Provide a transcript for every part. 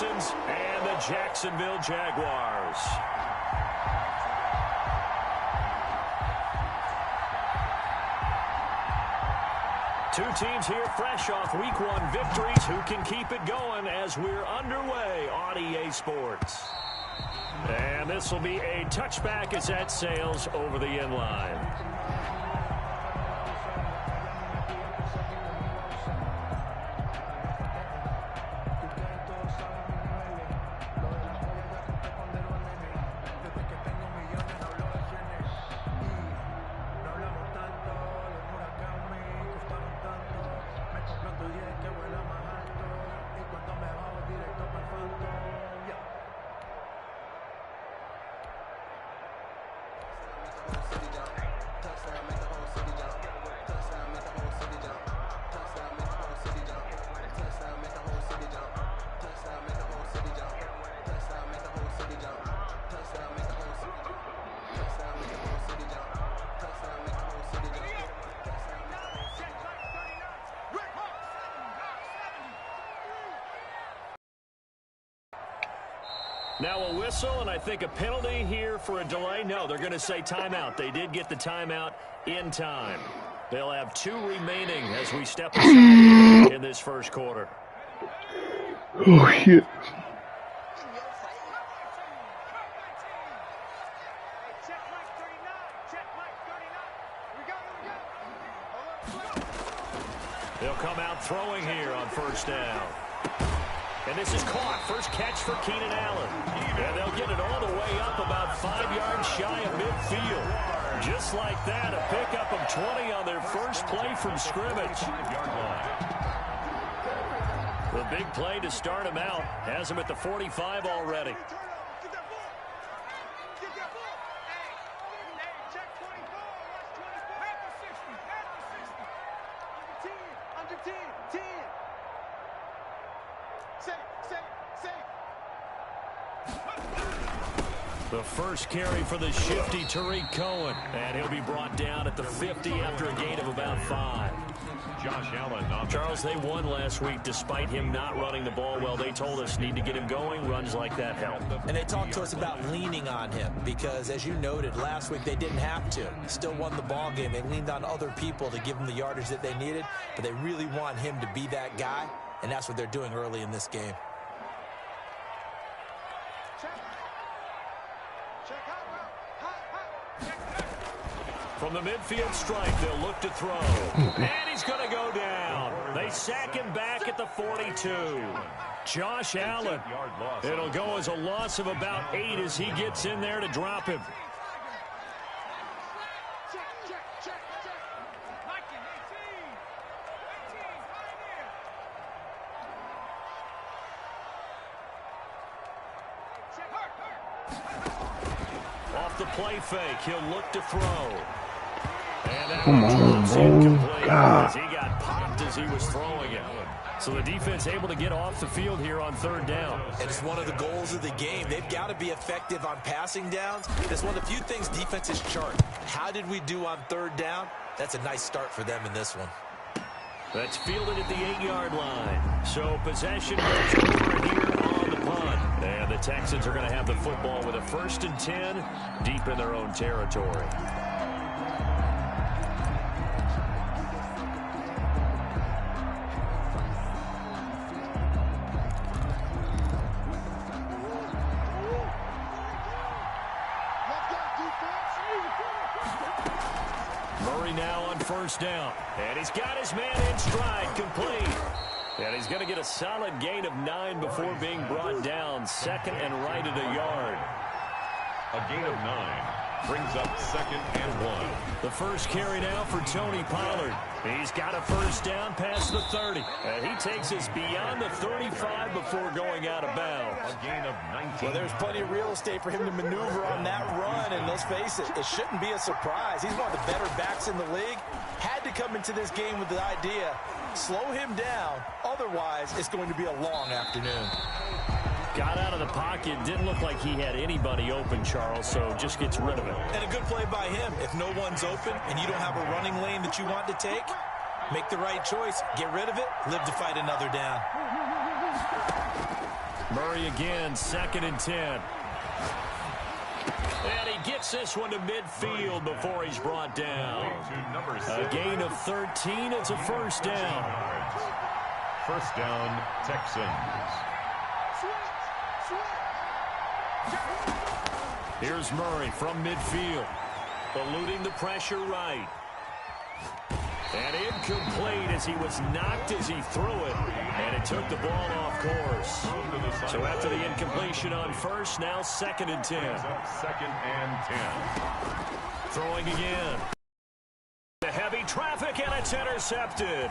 And the Jacksonville Jaguars. Two teams here fresh off Week 1 victories. Who can keep it going as we're underway on EA Sports? And this will be a touchback as that sails over the end line. Now a whistle, and I think a penalty here for a delay. No, they're going to say timeout. They did get the timeout in time. They'll have 2 remaining as we step aside in this first quarter. Oh, shit. They'll come out throwing here on first down. And this is caught. First catch for Keenan Allen. And they'll get it all the way up about 5 yards shy of midfield. Just like that, a pickup of 20 on their first play from scrimmage. The big play to start him out has him at the 45 already. The first carry for the shifty Tariq Cohen. And he'll be brought down at the 50 after a gain of about 5. Josh Allen. Charles, they won last week despite him not running the ball well. They told us need to get him going. Runs like that help. And they talked to us about leaning on him because, as you noted, last week they didn't have to. Still won the ball game. They leaned on other people to give them the yardage that they needed, but they really want him to be that guy, and that's what they're doing early in this game. From the midfield stripe, they'll look to throw. And he's going to go down. They sack him back at the 42. Josh Allen. It'll go as a loss of about 8 as he gets in there to drop him. Off the play fake, he'll look to throw. Come on, bro. God. He got popped as he was throwing it. So the defense able to get off the field here on third down. And it's one of the goals of the game. They've got to be effective on passing downs. That's one of the few things defenses chart. How did we do on third down? That's a nice start for them in this one. That's fielded at the 8-yard line. So possession goes over here on the punt. And the Texans are going to have the football with a 1st and 10 deep in their own territory. First down, and he's got his man in stride, complete. And he's going to get a solid gain of 9 before being brought down. 2nd and right at a yard. A gain of 9 brings up 2nd and 1. The first carry now for Tony Pollard. He's got a first down past the 30. And he takes us beyond the 35 before going out of bounds. A gain of 19. Well, there's plenty of real estate for him to maneuver on that run, and let's face it, it shouldn't be a surprise. He's one of the better backs in the league. Had to come into this game with the idea, slow him down, otherwise it's going to be a long afternoon. Got out of the pocket, didn't look like he had anybody open, Charles, so just gets rid of it. And a good play by him. If no one's open and you don't have a running lane that you want to take, make the right choice. Get rid of it, live to fight another down. Murray again, 2nd and 10. And he gets this one to midfield before he's brought down. A gain of 13. It's a first down. First down, Texans. Here's Murray from midfield, eluding the pressure right. And incomplete as he was knocked as he threw it, and it took the ball off course. So after the incompletion on first, now 2nd and 10. 2nd and 10. Throwing again. The heavy traffic, and it's intercepted.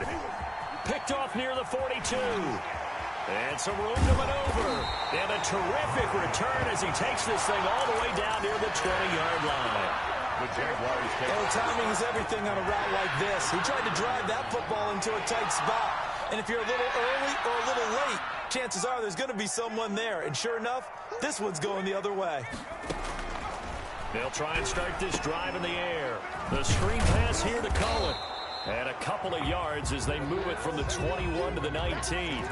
Picked off near the 42. And some room to maneuver. And a terrific return as he takes this thing all the way down near the 20-yard line. The Jaguars take timing is everything on a route like this. He tried to drive that football into a tight spot. And if you're a little early or a little late, chances are there's going to be someone there. And sure enough, this one's going the other way. They'll try and start this drive in the air. The screen pass here to Cohen. And a couple of yards as they move it from the 21 to the 19.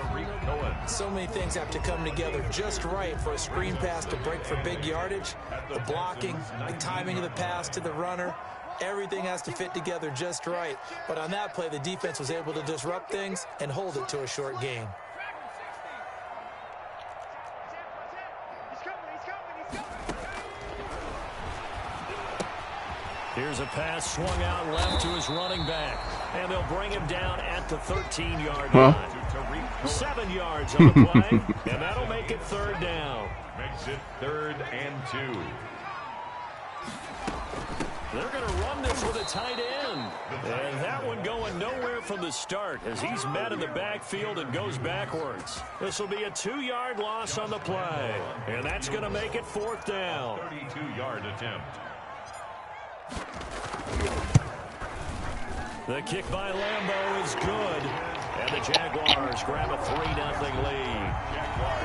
So many things have to come together just right for a screen pass to break for big yardage. The blocking, the timing of the pass to the runner, everything has to fit together just right. But on that play, the defense was able to disrupt things and hold it to a short gain. Here's a pass swung out left to his running back. And they'll bring him down at the 13-yard line. 7 yards on the play. And that'll make it 3rd down. Makes it 3rd and 2. They're going to run this with a tight end. And that one going nowhere from the start as he's met in the backfield and goes backwards. This will be a 2-yard loss on the play. And that's going to make it 4th down. 32-yard attempt. The kick by Lambeau is good. And the Jaguars grab a 3-0 lead.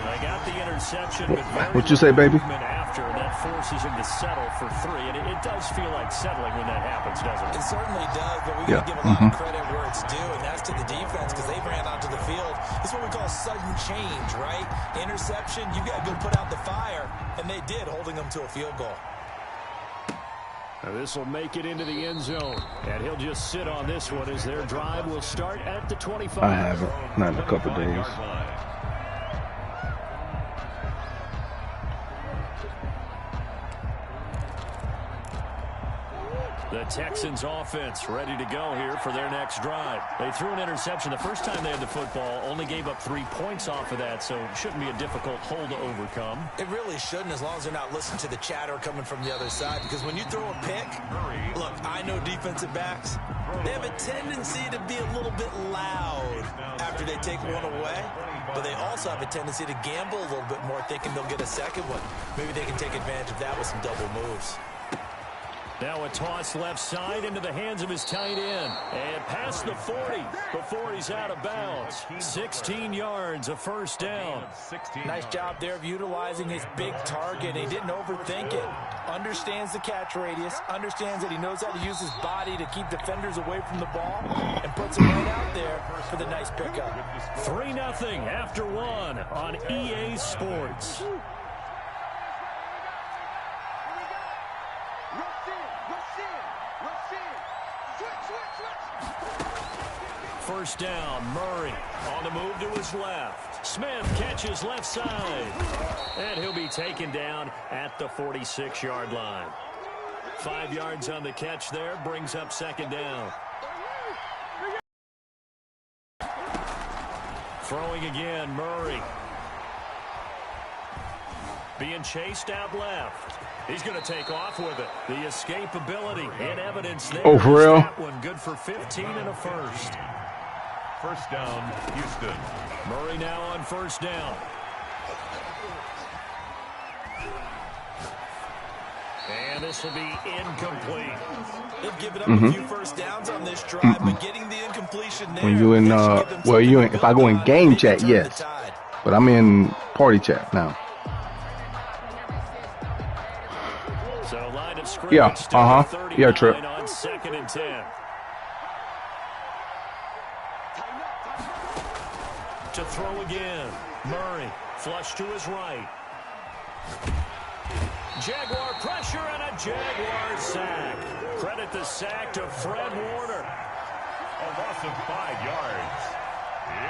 They got the interception, but what you say, baby? After that forces him to settle for 3. And it does feel like settling when that happens, doesn't it? It certainly does, but we got to give a lot of credit where it's due, and that's to the defense because they ran onto the field. This is what we call sudden change, right? Interception, you got to go put out the fire, and they did, holding them to a field goal. Now this will make it into the end zone, and he'll just sit on this one as their drive will start at the 25. I haven't. Not in a couple days. The Texans offense ready to go here for their next drive. They threw an interception the first time they had the football, only gave up 3 points off of that, so it shouldn't be a difficult hole to overcome. It really shouldn't, as long as they're not listening to the chatter coming from the other side, because when you throw a pick, look, I know defensive backs, they have a tendency to be a little bit loud after they take one away, but they also have a tendency to gamble a little bit more, thinking they'll get a second one. Maybe they can take advantage of that with some double moves. Now a toss left side into the hands of his tight end. And past the 40 before he's out of bounds. 16 yards, a first down. Nice job there of utilizing his big target. He didn't overthink it. Understands the catch radius. Understands that he knows how to use his body to keep defenders away from the ball. And puts it right out there for the nice pickup. 3-0 after 1 on EA Sports. First down, Murray on the move to his left. Smith catches left side. And he'll be taken down at the 46-yard line. 5 yards on the catch there, brings up second down. Throwing again, Murray. Being chased out left. He's going to take off with it. The escapability in evidence there. Oh, for real? That one good for 15 and a first. First down, Houston. Murray now on first down. And this will be incomplete. They've given up a few first downs on this drive, but getting the incompletion there. When you in, well, you in, if I go in game chat, yes. But I'm in party chat now. So line of scrimmage. Yeah, yeah, Trip. On 2nd and 10. To throw again. Murray Flush to his right. Jaguar pressure and a Jaguar sack. Credit the sack to Fred Warner. A loss of 5 yards.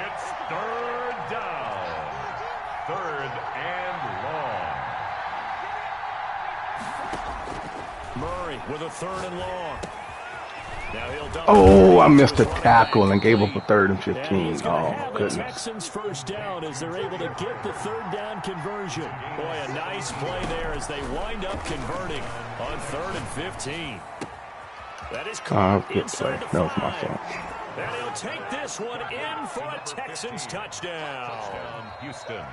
It's third down. Third and long. Murray with a 3rd and long. Now he'll dump Oh, I missed a tackle and gave up a 3rd and 15. Oh, my goodness. Texans first down as they're able to get the 3rd down conversion. Boy, a nice play there as they wind up converting on 3rd and 15. That is caught good play. inside the 5. That was my fault. And he'll take this one in for a Texans touchdown. Touchdown, Houston.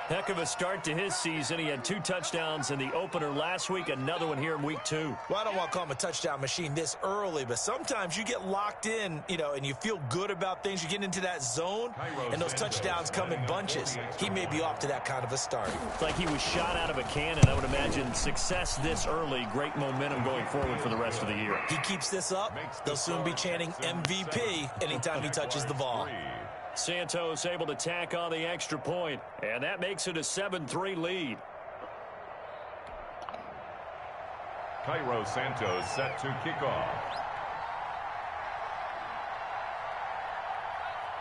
Heck of a start to his season. He had 2 touchdowns in the opener last week, another one here in week 2. Well, I don't want to call him a touchdown machine this early, but sometimes you get locked in, and you feel good about things. You get into that zone, and those touchdowns come in bunches. He may be off to that kind of a start. It's like he was shot out of a cannon. I would imagine success this early, great momentum going forward for the rest of the year. He keeps this up, they'll soon be chanting MVP anytime he touches the ball. Santos able to tack on the extra point, and that makes it a 7-3 lead. Cairo Santos set to kick off.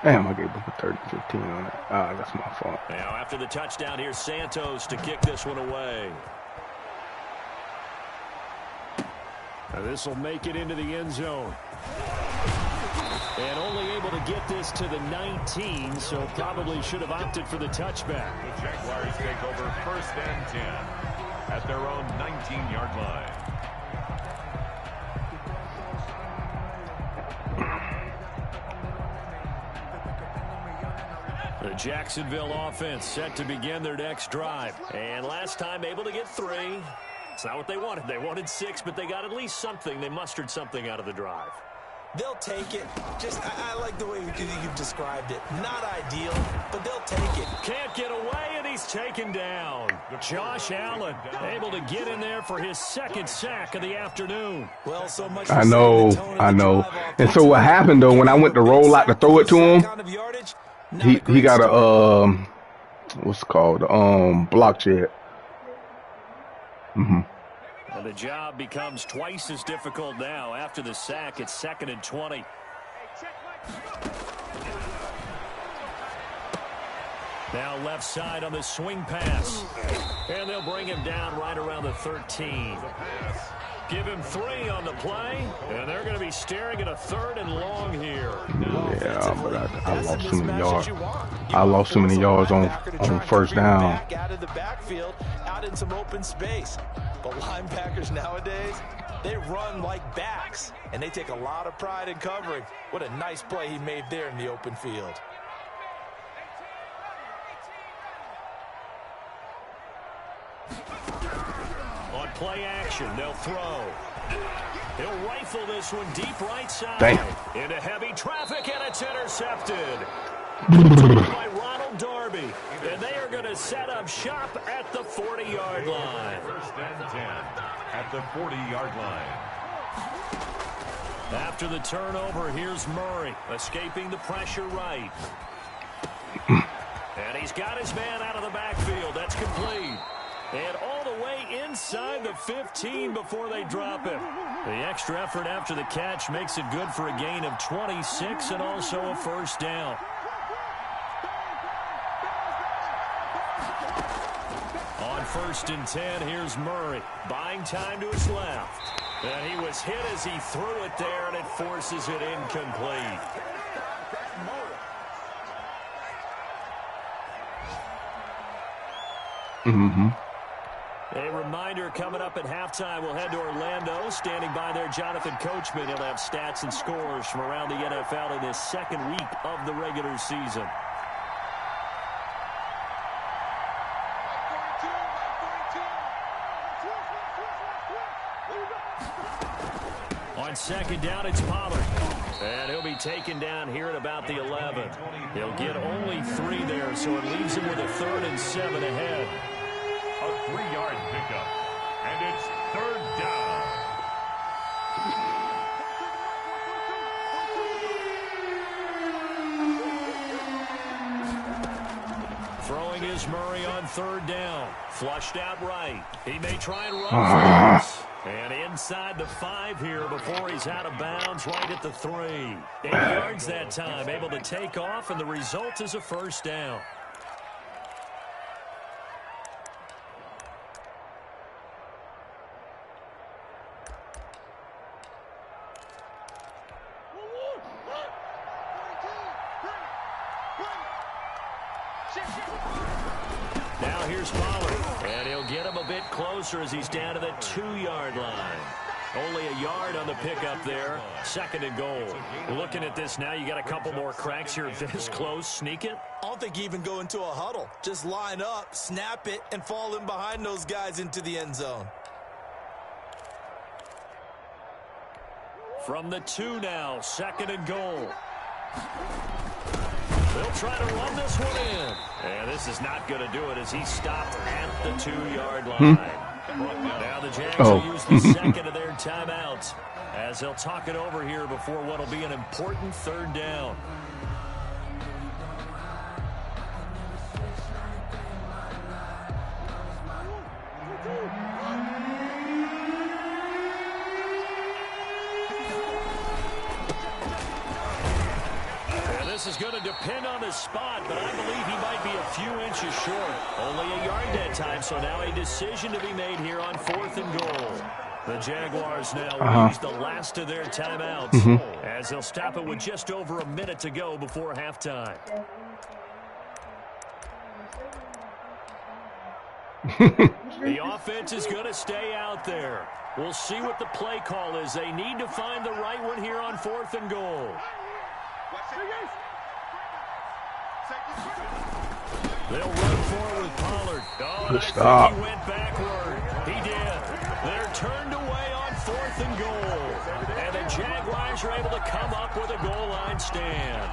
Damn, I gave up a 3rd and 15 on that. Ah, that's my fault. Now after the touchdown, here's Santos to kick this one away. This will make it into the end zone. And only able to get this to the 19, so probably should have opted for the touchback. The Jaguars take over 1st and 10 at their own 19-yard line. The Jacksonville offense set to begin their next drive. And last time able to get 3. It's not what they wanted. They wanted 6, but they got at least something. They mustered something out of the drive. They'll take it. I like the way you've described it. Not ideal, but they'll take it. Can't get away, and he's taken down. Josh Allen able to get in there for his 2nd sack of the afternoon. Well, so much. I know. And so what happened, though, when I went to roll out to throw it to him, he got a, what's it called, block jet. And the job becomes twice as difficult now. After the sack, it's 2nd and 20. Now left side on the swing pass. And they'll bring him down right around the 13. Give him 3 on the play. And they're going to be staring at a 3rd and long here. Yeah, but I lost too many yards. I lost too many yards on 1st down. Out of the backfield, out in some open space. But linebackers nowadays, they run like backs, and they take a lot of pride in covering. What a nice play he made there in the open field. On play action, they'll throw. He'll rifle this one deep right side. Damn. Into heavy traffic, and it's intercepted. By Ronald Darby. And they are going to set up shop at the 40-yard line. 1st and 10 at the 40-yard line. After the turnover, here's Murray escaping the pressure right. And he's got his man out of the backfield. That's complete. And all the way inside the 15 before they drop him. The extra effort after the catch makes it good for a gain of 26 and also a 1st down. On 1st and 10, here's Murray. Buying time to his left. And he was hit as he threw it there, and it forces it incomplete. A reminder coming up at halftime, we'll head to Orlando. Standing by there, Jonathan Coachman. He'll have stats and scores from around the NFL in this 2nd week of the regular season. On 2nd down, it's Pollard. And he'll be taken down here at about the 11. He'll get only 3 there, so it leaves him with a 3rd and 7 ahead. A 3-yard pickup, and it's 3rd down. Throwing throwing is Murray on third down. Flushed out right. He may try and run for this. And inside the 5 here before he's out of bounds right at the 3. 8 yards that time, able to take off, and the result is a first down. Now here's Pollard, and he'll get him a bit closer as he's down to the 2-yard line. Only a yard on the pickup there. 2nd and goal. Looking at this now, you got a couple more cracks here this close. Sneak it? I don't think you even go into a huddle. Just line up, snap it, and fall in behind those guys into the end zone. From the 2 now, 2nd and goal. They'll try to run this one in. And this is not going to do it as he stopped at the 2-yard line. Now the Jags will use the 2nd of their timeouts as they'll talk it over here before what will be an important 3rd down. This is going to depend on his spot, but I believe he might be a few inches short. Only a yard that time, so now a decision to be made here on 4th and goal. The Jaguars now will use the last of their timeouts as they'll stop it with just over a minute to go before halftime. The offense is going to stay out there. We'll see what the play call is. They need to find the right one here on 4th and goal. They'll run forward with Pollard. Oh, I think he went backward. He did. They're turned away on 4th and goal. And the Jaguars are able to come up with a goal line stand.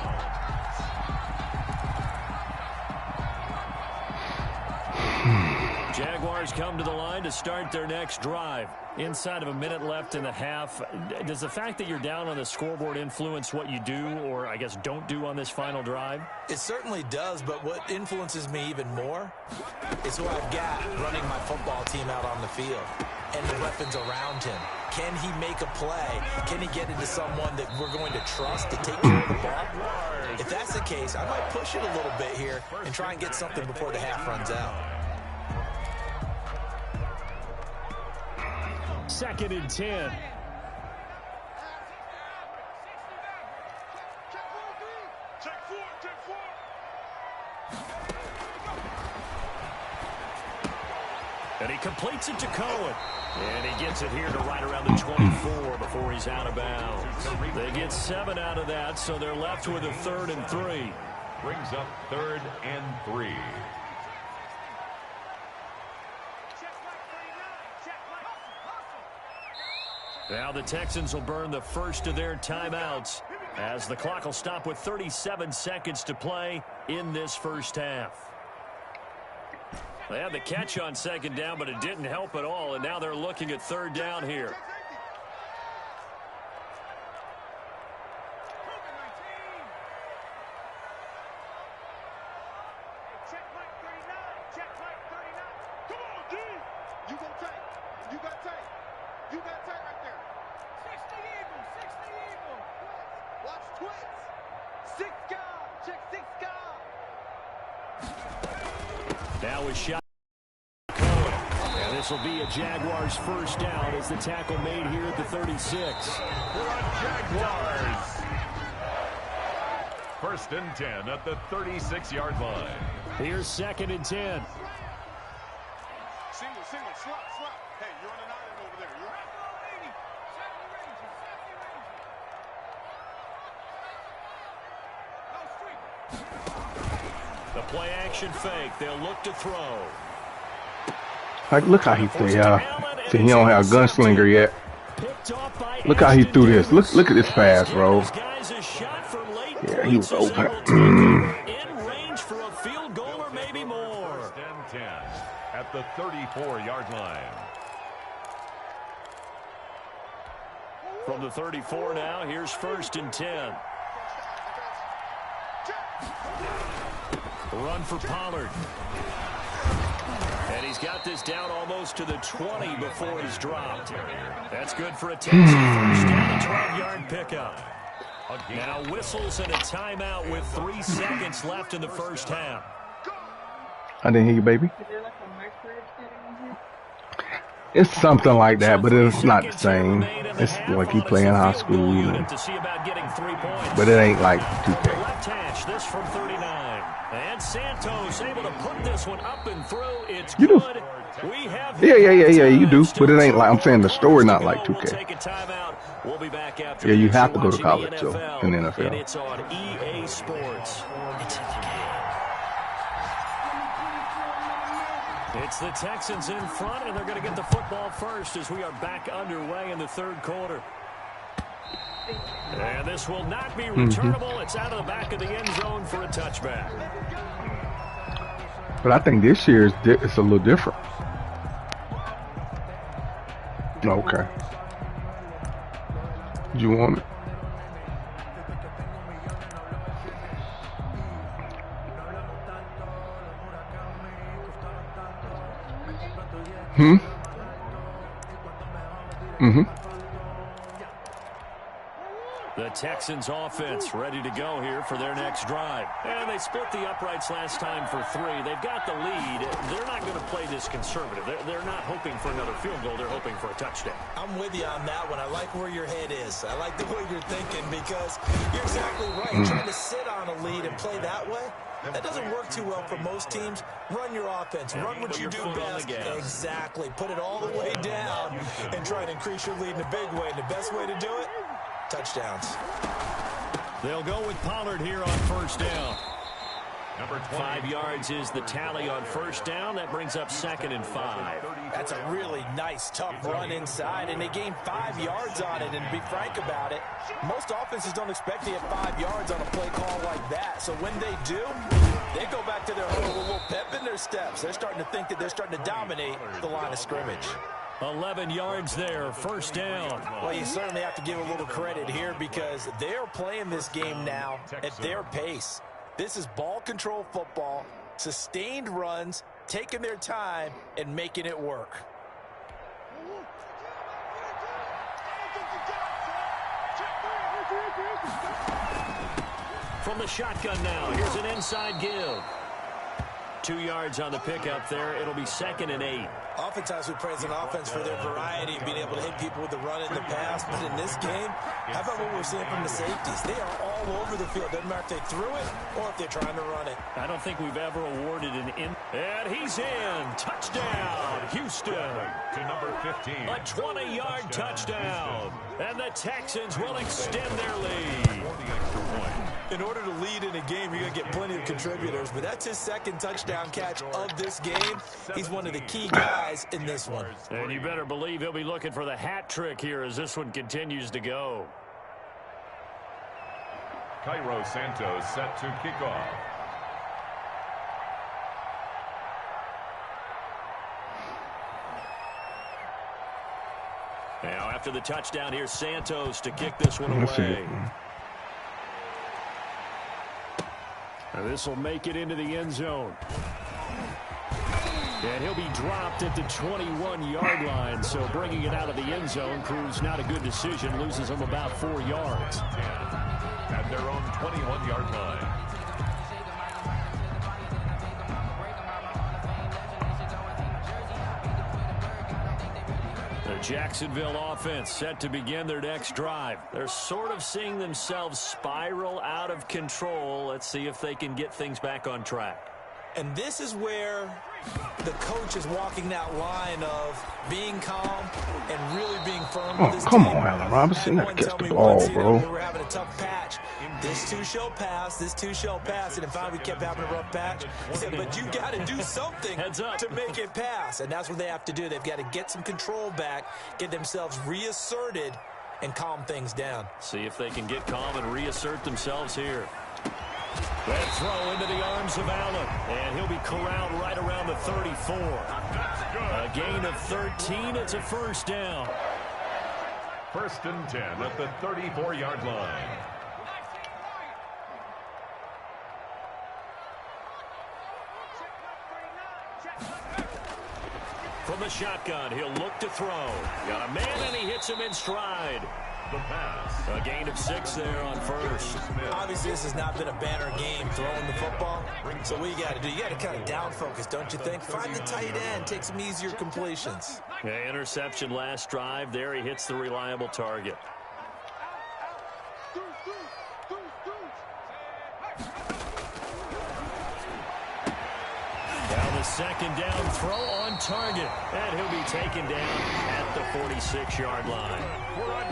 Jaguars come to the line to start their next drive. Inside of a minute left in the half, does the fact that you're down on the scoreboard influence what you do, or I guess don't do on this final drive? It certainly does, but what influences me even more is who I've got running my football team out on the field and the weapons around him. Can he make a play? Can he get into someone that we're going to trust to take care of the ball? If that's the case, I might push it a little bit here and try and get something before the half runs out. 2nd and 10. And he completes it to Cohen. And he gets it here to right around the 24 before he's out of bounds. They get 7 out of that, so they're left with a 3rd and 3. Brings up 3rd and 3. Now the Texans will burn the first of their timeouts as the clock will stop with 37 seconds to play in this first half. They had the catch on 2nd down, but it didn't help at all, and now they're looking at 3rd down here. Now a shot. And this will be a Jaguars first down as the tackle made here at the 36. Jaguars. 1st and 10 at the 36-yard line. Here's 2nd and 10. Single, slot. Hey, you're on an island over there. The play action fake. They'll look to throw. Like, look how he threw, y'all. See, he don't have a gunslinger yet. Look how he threw this. Look at this pass, bro. Yeah, he was open. In range for a field goal or maybe more. 1st and 10 at the 34-yard line. From the 34 now, here's 1st and 10. Run for Pollard. And he's got this down almost to the 20 before he's dropped. That's good for a Texan first down, a 12-yard pickup. Now whistles and a timeout with 3 seconds left in the first half. I didn't hear you, baby. It's something like that, but it's not the same. It's like he playing high school, but it ain't like 2K. Left hash, this from 39. And Santos able to put this one up and through. It's You do. good. We have Yeah, you do. But it ain't like, I'm saying the story not like 2K. Take a timeout. We'll be back after Yeah, you this. have to You're go to watching college, the so, NFL, in the NFL. And it's on EA Sports. It's in the game. It's the Texans in front, and they're going to get the football first as we are back underway in the third quarter. And this will not be returnable. It's out of the back of the end zone for a touchback. But I think this year it's a little different. Okay. Do you want it? The Texans offense ready to go here for their next drive. And they split the uprights last time for 3. They've got the lead. They're not going to play this conservative. They're not hoping for another field goal. They're hoping for a touchdown. I'm with you on that one. I like where your head is. I like the way you're thinking because you're exactly right. Trying to sit on a lead and play that way, that doesn't work too well for most teams. Run your offense. Run what you do best. Exactly. Put it all the way down and try to increase your lead in a big way. And the best way to do it, touchdowns. They'll go with Pollard here on first down. 5 yards is the tally on first down. That brings up 2nd and 5. That's a really nice, tough run inside, and they gained 5 yards on it. And to be frank about it, most offenses don't expect to get 5 yards on a play call like that. So when they do, they go back to their huddle with a little pep in their steps. They're starting to think that they're starting to dominate the line of scrimmage. 11 yards there, first down. Well, you certainly have to give a little credit here because they're playing this game now at their pace. This is ball control football, sustained runs, taking their time, and making it work. From the shotgun now, here's an inside give. 2 yards on the pickup there. It'll be 2nd and 8. Oftentimes we praise an offense for their variety and being able to hit people with the run in the pass. But in this game, how about what we're seeing from the safeties? They are all over the field. Doesn't matter if they threw it or if they're trying to run it. I don't think we've ever awarded an in. And he's in. Touchdown, Houston. To number 15. A 20-yard touchdown. And the Texans will extend their lead. For the extra point. In order to lead in a game, you're going to get plenty of contributors. But that's his 2nd touchdown catch of this game. He's one of the key guys in this one. And you better believe he'll be looking for the hat trick here as this one continues to go. Cairo Santos set to kick off. Now after the touchdown, here's Santos to kick this one away. And this will make it into the end zone. And he'll be dropped at the 21-yard line. So bringing it out of the end zone proves not a good decision. Loses him about 4 yards. At their own 21-yard line. The Jacksonville offense set to begin their next drive. They're sort of seeing themselves spiral out of control. Let's see if they can get things back on track. And this is where the coach is walking that line of being calm and really being firm with his come team. on, Allen Robinson. Had Gotta one catch tell the me ball, once, bro. we were having a tough patch. This too shall pass. This too shall pass. And in fact, we kept having a rough patch. He said, but you got to do something to make it pass. And that's what they have to do. They've got to get some control back, get themselves reasserted, and calm things down. See if they can get calm and reassert themselves here. That throw into the arms of Allen. And he'll be corralled right around the 34. A gain of 13. It's a first down. 1st and 10 at the 34-yard line. From the shotgun, he'll look to throw. Got a man, and he hits him in stride. The pass. A gain of 6 there on first. Obviously, this has not been a banner game throwing the football. So what you got to do, you got to kind of down focus, don't you think? Find the tight end, take some easier completions. Yeah, interception last drive. There he hits the reliable target. Now the second down throw on target. And he'll be taken down at the 46-yard line.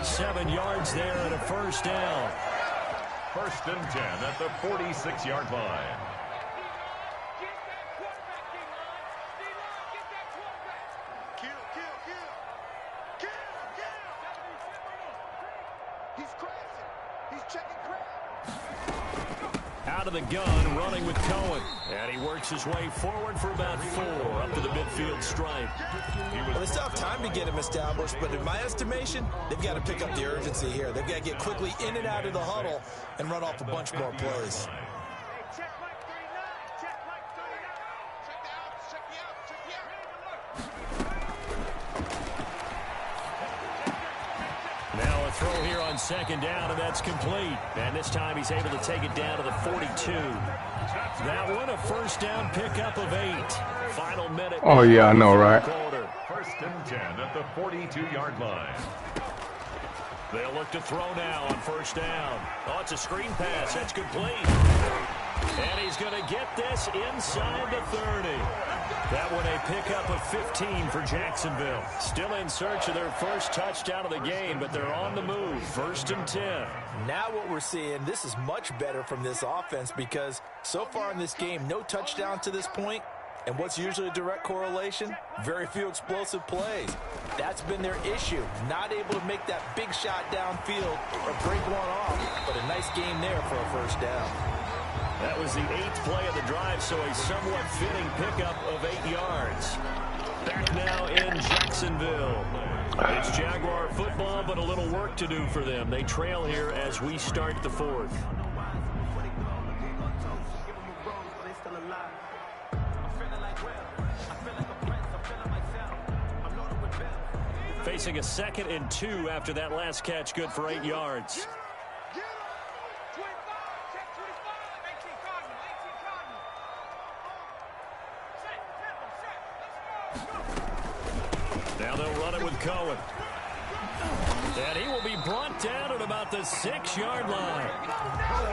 7 yards there and a first down. 1st and 10 at the 46-yard line. Out of the gun, running with Cohen. And he works his way forward for about 4 up to the midfield stripe. Well, they still have time to get him established, but in my estimation, they've got to pick up the urgency here. They've got to get quickly in and out of the huddle and run off a bunch more plays. Now a throw here on second down, and that's complete. And this time he's able to take it down to the 42. That one, a first down pickup of 8. Final minute. Oh, yeah, I know, right? 1st and 10 at the 42-yard line. They'll look to throw now on first down. Oh, it's a screen pass. That's complete. And he's going to get this inside the 30. That one a pickup of 15 for Jacksonville. Still in search of their first touchdown of the game, but they're on the move. 1st and 10. Now what we're seeing, this is much better from this offense because so far in this game, no touchdown to this point. And what's usually a direct correlation? Very few explosive plays. That's been their issue. Not able to make that big shot downfield or break one off. But a nice game there for a first down. That was the 8th play of the drive, so a somewhat fitting pickup of 8 yards. Back now in Jacksonville. It's Jaguar football, but a little work to do for them. They trail here as we start the 4th. Facing a 2nd and 2 after that last catch, good for 8 yards. Now they'll run it with Cohen. And he will be brought down at about the 6-yard line.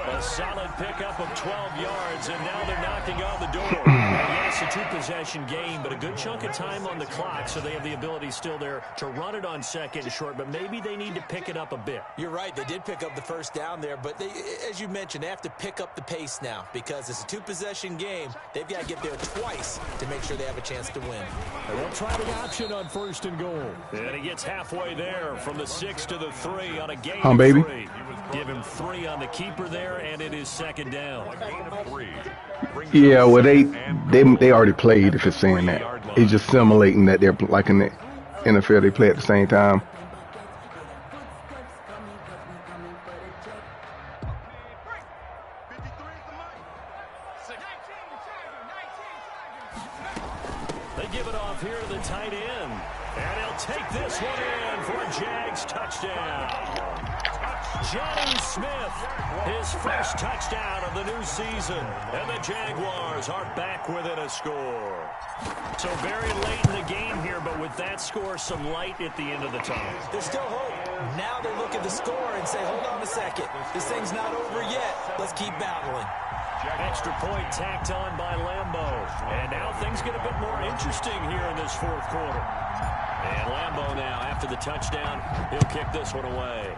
A solid pickup of 12 yards, and now they're knocking on the door. Yes, a 2-possession game, but a good chunk of time on the clock, so they have the ability still there to run it on 2nd and short, but maybe they need to pick it up a bit. You're right. They did pick up the first down there, but they, as you mentioned, they have to pick up the pace now because it's a 2-possession game. They've got to get there twice to make sure they have a chance to win. And they'll try the option on 1st and goal. And he gets halfway there from the 6 to the 3 on a gain of 3. Give him 3 on the keeper there, and it is 2nd down. A gain of 3. Yeah, well, they already played, if it's saying that. It's just simulating that they're like in the NFL, they play at the same time. They give it off here to the tight end. And he'll take this one in for a Jags touchdown. Johnny Smith, his first touchdown of the new season. And the Jaguars are back within a score. So very late in the game here, but with that score, some light at the end of the tunnel. There's still hope. Now they look at the score and say, hold on a second. This thing's not over yet. Let's keep battling. Extra point tacked on by Lambeau. And now things get a bit more interesting here in this 4th quarter. And Lambeau now, after the touchdown, he'll kick this one away.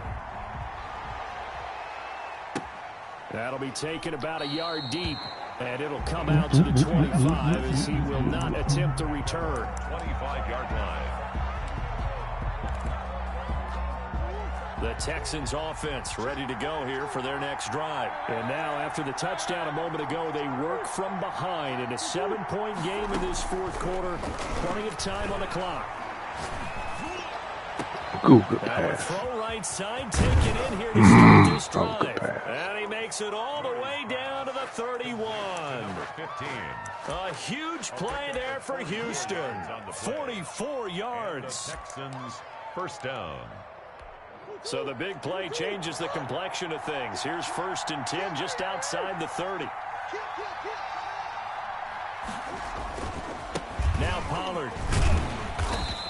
That'll be taken about a yard deep, and it'll come out to the 25 as he will not attempt to return. 25-yard line. The Texans offense ready to go here for their next drive. And now after the touchdown a moment ago, they work from behind in a 7-point game in this 4th quarter. Plenty of time on the clock. Good And pass. throw right side, taken in here to start this Oh, good drive. pass. And he makes it all the way down to the 31. Number 15. A huge play there for Houston. 44 yards. Texans first down. So the big play changes the complexion of things. Here's 1st and 10 just outside the 30. Now Pollard.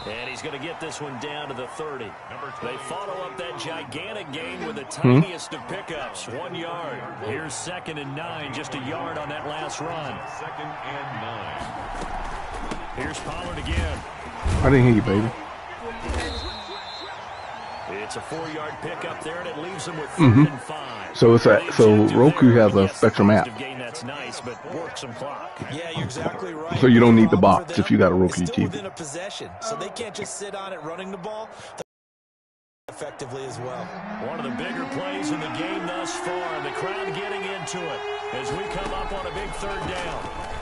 And he's going to get this one down to the 30. They follow up that gigantic gain with the tiniest of pickups, 1 yard. Here's 2nd and 9, just a yard on that last run. 2nd and 9. Here's Pollard again. I didn't hear you, baby. It's a 4-yard pickup there, and it leaves them with 3rd and 5. So Roku has a Spectrum app. That's nice, but work some clock. Yeah, you're exactly right. So you don't need the box if you got a Roku It's still TV. within a possession, so they can't just sit on it running the ball effectively as well. One of the bigger plays in the game thus far, and the crowd getting into it as we come up on a big 3rd down.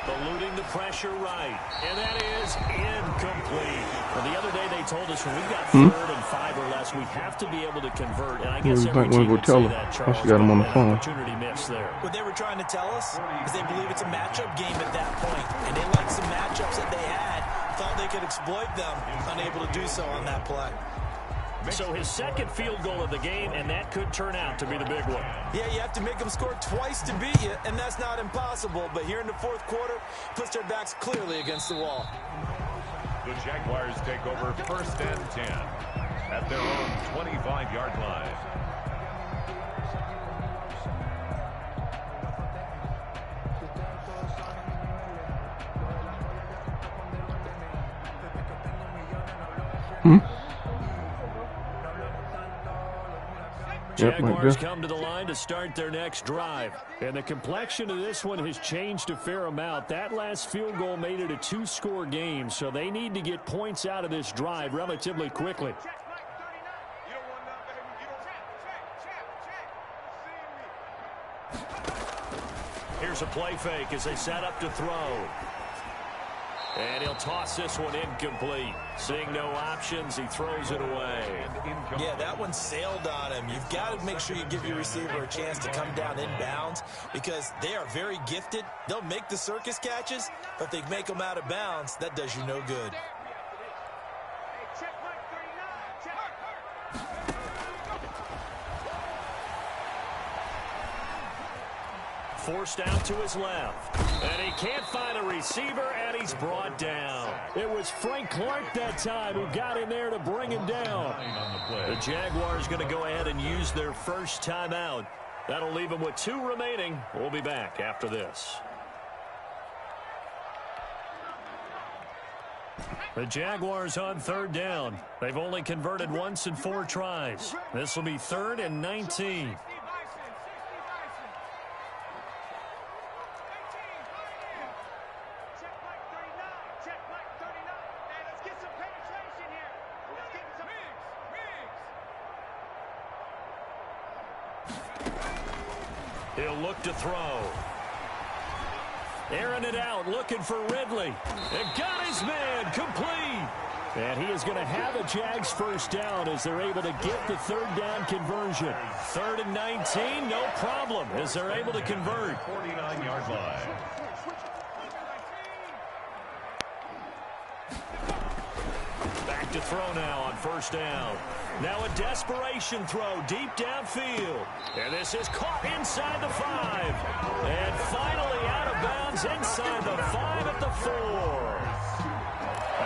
Eluding the pressure right, and that is incomplete. Well, the other day they told us when we've got 3rd and 5 or less, we have to be able to convert. And I guess every team would say that, Charles. She got him on the phone. Opportunity miss there. What they were trying to tell us is they believe it's a matchup game at that point, and they like some matchups that they had, thought they could exploit them, unable to do so on that play. So his 2nd field goal of the game, and that could turn out to be the big one. Yeah, you have to make them score twice to beat you, and that's not impossible. But here in the 4th quarter, puts their backs clearly against the wall. The Jaguars take over 1st and 10 at their own 25-yard line. Jaguars come to the line to start their next drive. And the complexion of this one has changed a fair amount. That last field goal made it a 2-score game, so they need to get points out of this drive relatively quickly. Here's a play fake as they set up to throw. And he'll toss this one incomplete. Seeing no options, he throws it away. Yeah, that one sailed on him. You've got to make sure you give your receiver a chance to come down inbounds because they are very gifted. They'll make the circus catches, but if they make them out of bounds, that does you no good. Forced out to his left. And he can't find a receiver, and he's brought down. It was Frank Clark that time who got in there to bring him down. The Jaguars going to go ahead and use their first timeout. That'll leave them with 2 remaining. We'll be back after this. The Jaguars on 3rd down. They've only converted once in 4 tries. This will be 3rd and 19. He'll look to throw. Airing it out, looking for Ridley. And got his man, complete. And he is going to have a Jags first down as they're able to get the 3rd down conversion. 3rd and 19, no problem as they're able to convert. 49-yard line. Back to throw now on 1st down. Now a desperation throw deep downfield. And this is caught inside the 5. And finally out of bounds inside the 5 at the 4.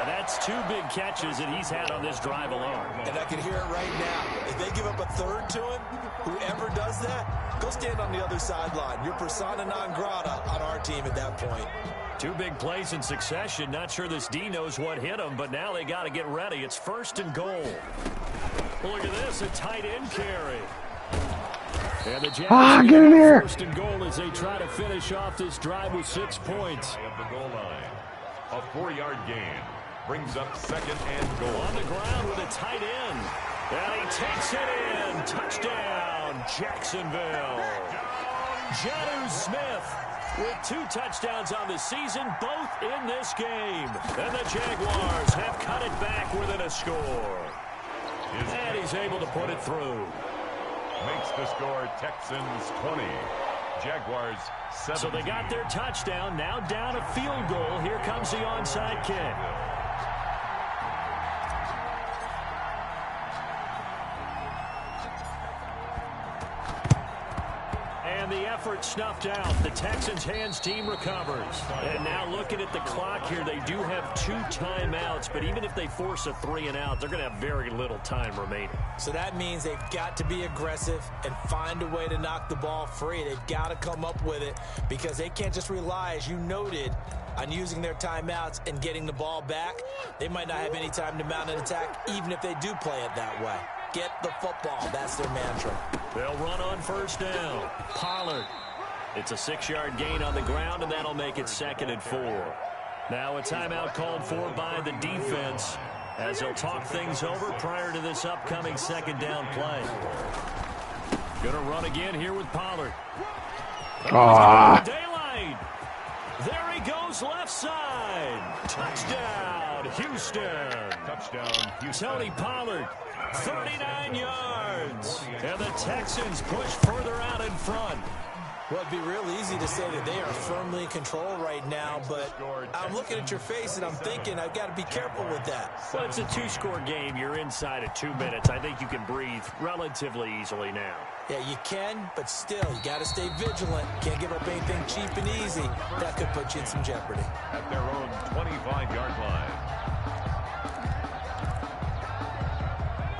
That's 2 big catches that he's had on this drive alone. And I can hear it right now. If they give up a 3rd to him, whoever does that, go stand on the other sideline. You're persona non grata on our team at that point. 2 big plays in succession. Not sure this D knows what hit him, but now they got to get ready. It's 1st and goal. Look at this, a tight end carry. And the Jags get in there. 1st and goal as they try to finish off this drive with 6 points. Of the goal line. A 4-yard gain brings up 2nd and goal. On the ground with a tight end. And he takes it in. Touchdown, Jacksonville. Jonnu Smith with 2 touchdowns on the season, both in this game. And the Jaguars have cut it back within a score. And he's able to put it through. Makes the score Texans 20. Jaguars 7. So they got their touchdown. Now down a field goal. Here comes the onside kick. And the effort snuffed out. The Texans' hands team recovers. And now looking at the clock here, they do have 2 timeouts, but even if they force a 3-and-out, they're going to have very little time remaining. So that means they've got to be aggressive and find a way to knock the ball free. They've got to come up with it because they can't just rely, as you noted, on using their timeouts and getting the ball back. They might not have any time to mount an attack, even if they do play it that way. Get the football. That's their mantra. They'll run on first down. Pollard. It's a 6-yard gain on the ground, and that'll make it 2nd and 4. Now a timeout called for by the defense as they'll talk things over prior to this upcoming 2nd down play. Gonna run again here with Pollard. Daylight. There he goes left side. Touchdown, Houston. Touchdown, Houston. Tony Pollard, 39 yards. And the Texans push further out in front. Well, it'd be real easy to say that they are firmly in control right now, but I'm looking at your face and I'm thinking I've got to be careful with that. Well, it's a 2-score game. You're inside of 2 minutes. I think you can breathe relatively easily now. Yeah, you can, but still, you got to stay vigilant. Can't give up anything cheap and easy. That could put you in some jeopardy. At their own 25-yard line.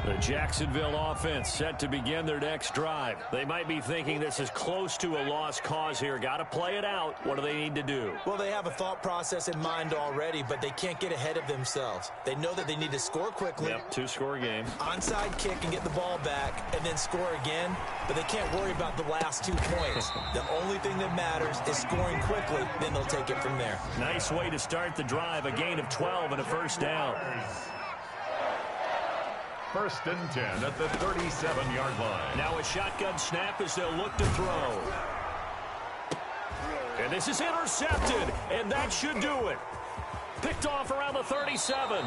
The Jacksonville offense set to begin their next drive. They might be thinking this is close to a lost cause here. Got to play it out. What do they need to do? Well, they have a thought process in mind already, but they can't get ahead of themselves. They know that they need to score quickly. Yep, 2-score game. Onside kick and get the ball back and then score again, but they can't worry about the last 2 points. The only thing that matters is scoring quickly, then they'll take it from there. Nice way to start the drive. A gain of 12 and a first down. 1st and 10 at the 37-yard line. Now a shotgun snap as they'll look to throw. And this is intercepted, and that should do it. Picked off around the 37.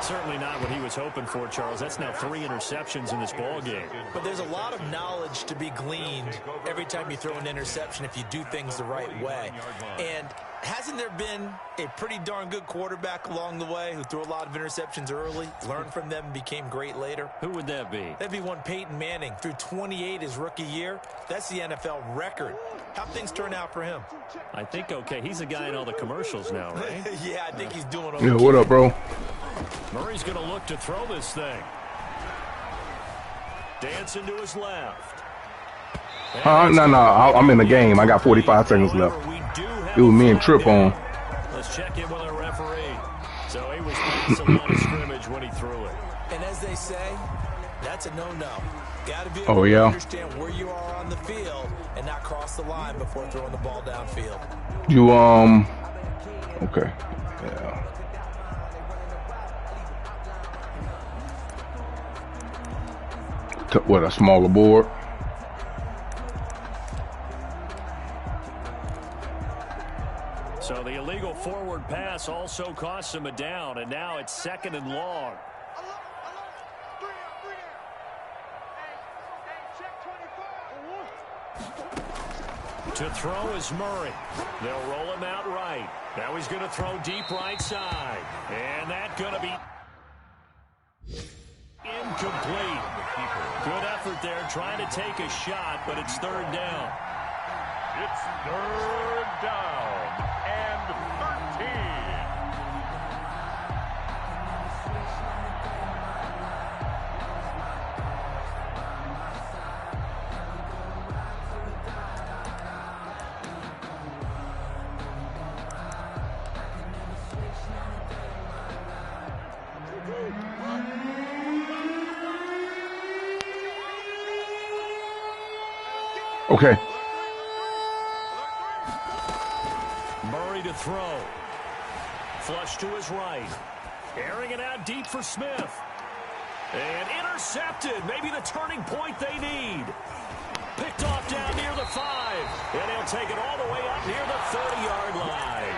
Certainly not what he was hoping for, Charles. That's now 3 interceptions in this ball game. But there's a lot of knowledge to be gleaned every time you throw an interception if you do things the right way. And hasn't there been a pretty darn good quarterback along the way who threw a lot of interceptions early, learned from them, and became great later? Who would that be? That'd be one Peyton Manning. Threw 28 his rookie year. That's the NFL record. How'd things turn out for him? I think okay. He's a guy in all the commercials now, right? Yeah, I think he's doing okay. Yeah, what up, bro? Murray's going to look to throw this thing. Dancing to his left. No, I'm in the game. I got 45 seconds left. It was me and Trip on. Let's check in with our referee. So he was past the line of scrimmage when he threw it. And as they say, that's a no-no. Got to be able to understand where you are on the field and not cross the line before throwing the ball downfield. You, okay. Yeah. What, a smaller board? So the illegal forward pass also cost him a down, and now it's 2nd and long. To throw is Murray. They'll roll him out right. Now he's going to throw deep right side. And that's going to be incomplete. Good effort there trying to take a shot, but it's 3rd down. It's 3rd down and 13. Okay. Murray to throw. Flush to his right. Airing it out deep for Smith. And intercepted. Maybe the turning point they need. Picked off down near the 5. And he'll take it all the way up near the 30-yard line.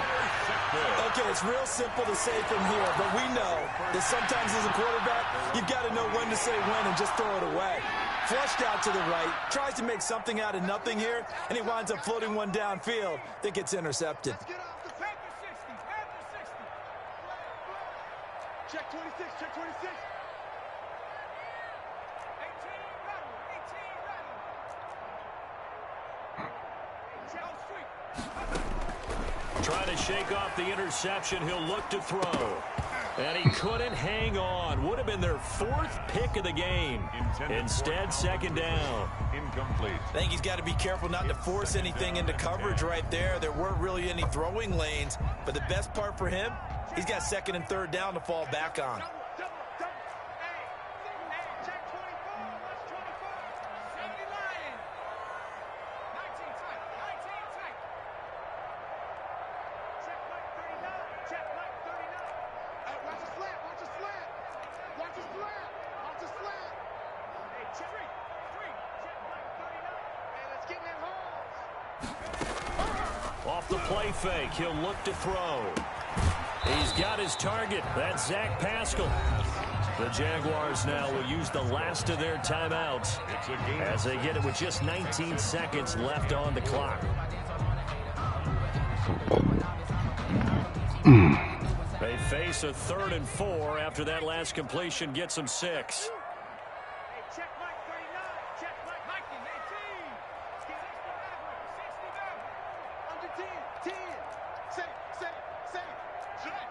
Okay, it's real simple to say from here, but we know that sometimes as a quarterback, you've got to know when to say when and just throw it away. Flushed out to the right, tries to make something out of nothing here, and he winds up floating one downfield that gets intercepted. Let's get off the Panther 60. Panther 60. Check 26. Check 26. 18 rattle. 18 rattle. Check street. Trying to shake off the interception. He'll look to throw. And he couldn't hang on. Would have been their 4th pick of the game. Instead, 2nd down. Incomplete. I think he's got to be careful not to force anything into coverage right there. There weren't really any throwing lanes. But the best part for him, he's got 2nd and 3rd down to fall back on. Double. Hey, check 24. Watch 24. 70 Lions. 19 tight. 19 tight. Check like 39. Check like 39. Hey, watch a slant. Watch a slant. Watch a slant. Watch a slant. Hey, check 3. Check like 39. Hey, let's get in holes. Off the play fake, he'll look to throw. He's got his target. That's Zach Pascal. The Jaguars now will use the last of their timeouts as they get it with just 19 seconds left on the clock. They face a 3rd and 4 after that last completion gets them 6. Hey, check like 39. Check like 19. 18. 60 under 10. 10. Say. Check.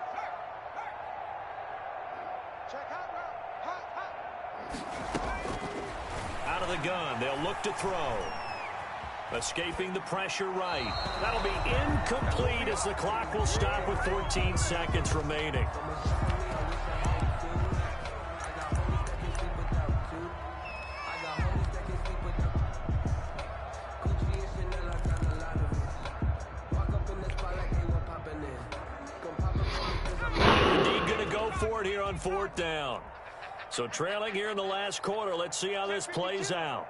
Check hot route. Hot. Out of the gun, they'll look to throw. Escaping the pressure right. That'll be incomplete as the clock will stop with 14 seconds remaining. Indeed going to go for it here on 4th down. So trailing here in the last quarter. Let's see how this plays out.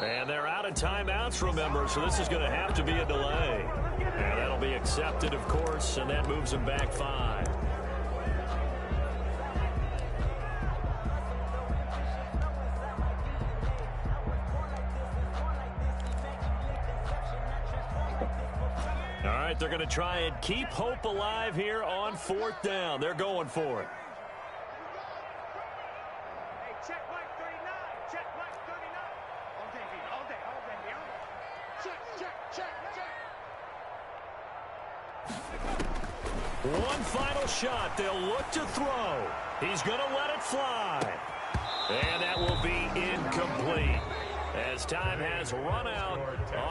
And they're out of timeouts, remember, so this is going to have to be a delay. And that'll be accepted, of course, and that moves them back 5. All right, they're going to try and keep hope alive here on 4th down. They're going for it. Hey, check like 39. Check like 39. All day. Check. One final shot. They'll look to throw. He's going to let it fly. And that will be incomplete as time has run out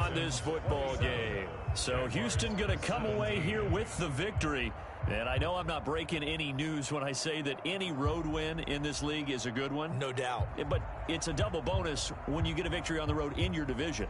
on this football game. So Houston going to come away here with the victory. And I know I'm not breaking any news when I say that any road win in this league is a good one. No doubt. But it's a double bonus when you get a victory on the road in your division.